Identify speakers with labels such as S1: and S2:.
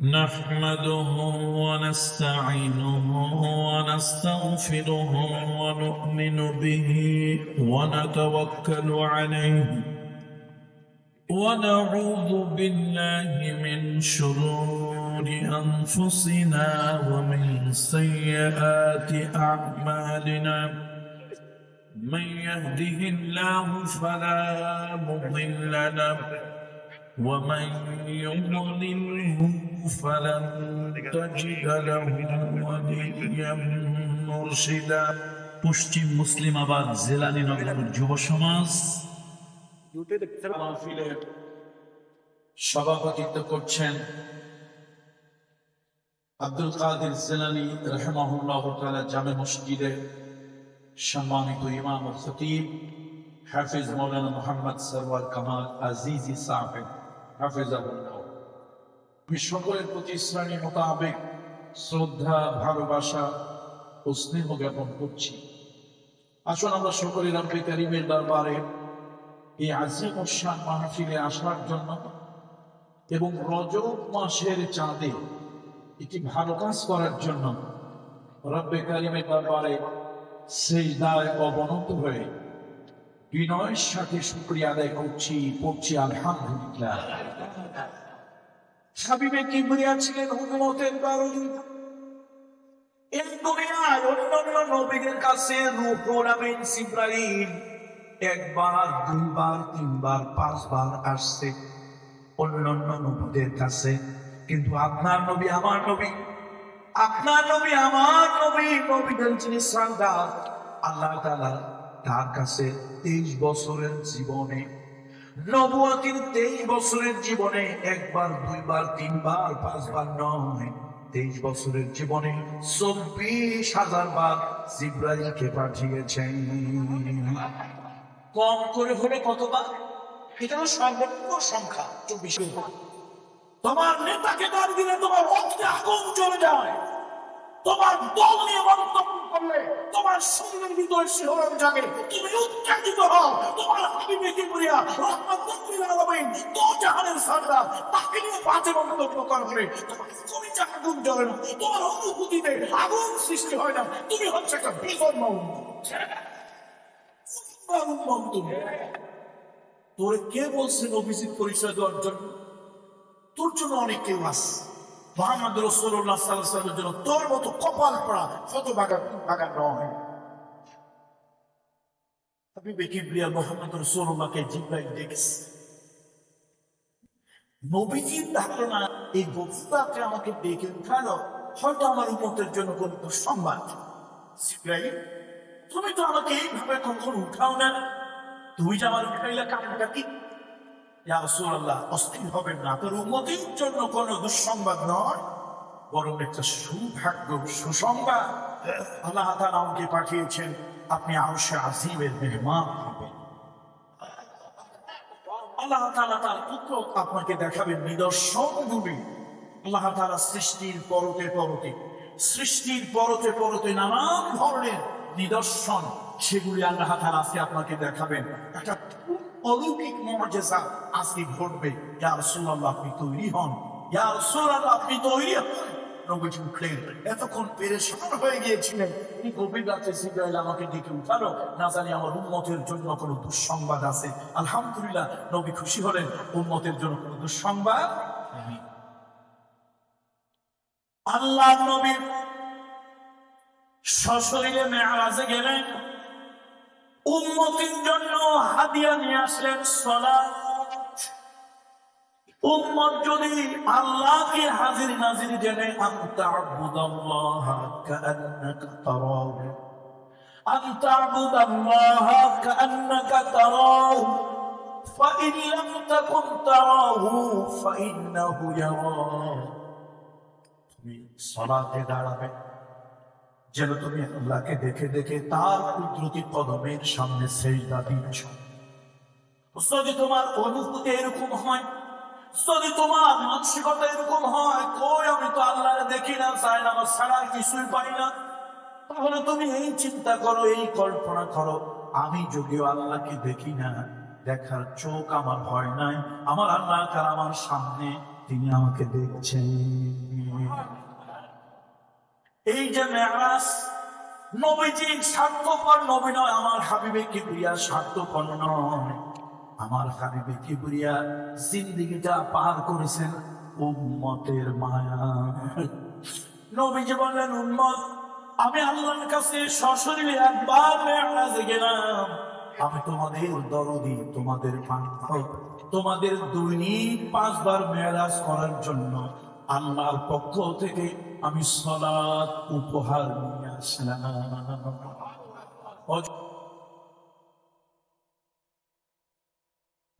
S1: نحمده ونستعينه ونستغفره ونؤمن به ونتوكل عليه ونعوذ بالله من شرور أنفسنا ومن سيئات أعمالنا من يهده الله فلا مضل له ومن يضلله فلن تجد له وليا مرشدا। পশ্চিম মুসলিমাবাদ জেলানীনগর যুব সমাজ মাহফিলের সভাপতিত্ব করছেন আব্দুল কাদের জিলানী রাহিমাহুল্লাহ তাআলা জামে মসজিদের সম্মানিত ইমাম ও খতিব হাফিজ মাওলানা মুহাম্মদ সরওয়ার কামাল আজিজি সাহেব হাফিজাহুল্লাহ। আমি সকলের প্রতি শ্রেণী মোতাবেক শ্রদ্ধা, ভালোবাসা ও স্নেহ জ্ঞাপন করছি। আসুন আমরা সকলে রব্বে কারীমের দরবারে এই আজিম ও শান মাহফিলে আসার জন্য এবং রজব মাসের চাঁদে একটি ভালো কাজ করার জন্য রব্বে কারীমের দরবারে সিজদায় অবনত হয়ে বিনয়ের সাথে শুকরিয়া আদায় করছি, পড়ছি আলহামদুলিল্লাহ। হাবিবে কিবরিয়া ছিলেন উম্মতের বারী। এই দুনিয়ায় অন্যান্য নবীদের কাছে রূহুল আমিন জিবরাইল একবার, দুইবার, তিনবার, পাঁচবার আসছে অন্যান্য নবীদের কাছে, কিন্তু আপনার নবী, আমার নবী, আপনার নবী, আমার নবী, নবীদের যিনি সরদার আল্লাহ তাআলা তার কাছে 23 বছরের জীবনে, নবুয়তের 23 বছরের জীবনে একবার, দুইবার, তিনবার, পাঁচবার নয়, 23 বছরের জীবনে 24,000 বার জিবরাইলকে পাঠিয়েছেন। কম করে হলে কতবার? এটা তো সর্বোচ্চ সংখ্যা 24। তোমার নেতাকে দাঁড় দিলে তোমার রক্তে আগুন চলে যায়, তোমার দল নিয়ে মন্তব্য করলে তোমার শরীরের ভিতরে শিহরণ জাগে, তুমি উত্তেজিত হও। তোমার হাবিবে কিবরিয়া রাহমাতুল লিল আলামিন তো জাহানের সরদার তাকে নিয়ে বাজে মন্তব্য করলে তোমার কলিজা আগুন জ্বলে না, তোমার অনুভূতিতে আগুন সৃষ্টি হয় না। তুমি হচ্ছে একটা বিপন্ন তোরে কে বলছে নবীজির পরিচয় দেওয়ার জন্য? তোর জন্য অনেক কেউ আছে। মুহাম্মদ রাসূলুল্লাহ সাল্লাল্লাহু আলাইহি ওয়াসাল্লামের জন্য তোর মতো কপাল পড়া কত বাগান নয়। হাবিবে কিবরিয়া মুহাম্মদ রাসূলুল্লাহকে জিবরাইল ডেকেছে। নবীজির ধারণা এই গফুরাতে আমাকে ডেকে উঠালো, হয়তো আমার উম্মতের জন্য কোন দুঃসংবাদ। জিবরাইল, তুমি তো আমাকে এইভাবে কখনো উঠাও না, তুমি যে আমার উঠাইলা কামটা কি? ইয়া রাসূলুল্লাহ, অস্থির হবেন না, তোর উম্মতের জন্য কোনো দুঃসংবাদ নয়, বরং একটা সৌভাগ্য, সুসংবাদ। আল্লাহ তাআলা আমাকে পাঠিয়েছেন, আপনি আরশে আজিমের মেহমান হবেন। আল্লাহ তাআলা তার পুত্র আপনাকে দেখাবেন নিদর্শনগুলি। আল্লাহ তাআলা সৃষ্টির পরতে নানান ধরনের নিদর্শন, সেগুলি আল্লাহ তাআলা আজকে আপনাকে দেখাবেন। একটা অলৌকিক মুজিজা আজকে ঘটবে। ইয়া রাসূলুল্লাহ, আপনি তৈরি হন। ইয়া রাসূলুল্লাহ, আপনি তৈরি হন। নবীজি উঠলেন, এতক্ষণ পেরেশান হয়ে গিয়েছিলেন। এই গভীর রাতে জিবরাইল আমাকে ডেকে উঠালো, না জানি আমার উম্মতের জন্য কোনো দুঃসংবাদ আছে। আলহামদুলিল্লাহ, নবী খুশি হলেন, উম্মতের জন্য কোনো দুঃসংবাদ নেই। আল্লাহ নবী সশরীরে মেরাজে গেলেন, উম্মতের জন্য হাদিয়া নিয়ে আসলেন সালাত। উম্মত যদি আল্লাহকে হাজির নাজির জেনে আনতা আবুদাল্লাহ কাআন্নাকা তারাহু, আনতা আবুদাল্লাহ কাআন্নাকা তারাহু ফাইন লাম তাকুন তারাহু ফাইন্নাহু ইয়ারাক। তুমি সালাতে দাঁড়াবে যেন তুমি আল্লাহকে দেখে দেখে তার কুদরতি কদমের সামনে সিজদা দিচ্ছ। যদি তোমার অনুভূতি এরকম হয়, যদি তোমার মানসিকতা এরকম হয়, কই আমি তো আল্লাহকে দেখি না, চাই না, আমার ছাড়া কিছুই পাই না, তাহলে তুমি এই চিন্তা করো, এই কল্পনা করো, আমি যদিও আল্লাহকে দেখি না, দেখার চোখ আমার হয় নাই, আমার আল্লাহ তাআলা আমার সামনে তিনি আমাকে দেখছেন। এই যে মেরাজ, নবীজি স্বার্থপর নবী নয়, আমার হাবিবে কিবরিয়া স্বার্থপর নয়। আমার হাবিবে কিবরিয়া জিন্দেগিটা পার করেছেন উম্মতের মায়া। নবীজি বললেন, উম্মত, আমি আল্লাহর কাছে সশরীরে একবার মেরাজে গেলাম। আমি তোমাদের দরদি, তোমাদের বান্ধব, তোমাদের দৈনিক 5 বার মেরাজ করার জন্য আল্লাহর পক্ষ থেকে আমি সালাত উপহার নিয়ে আসলাম।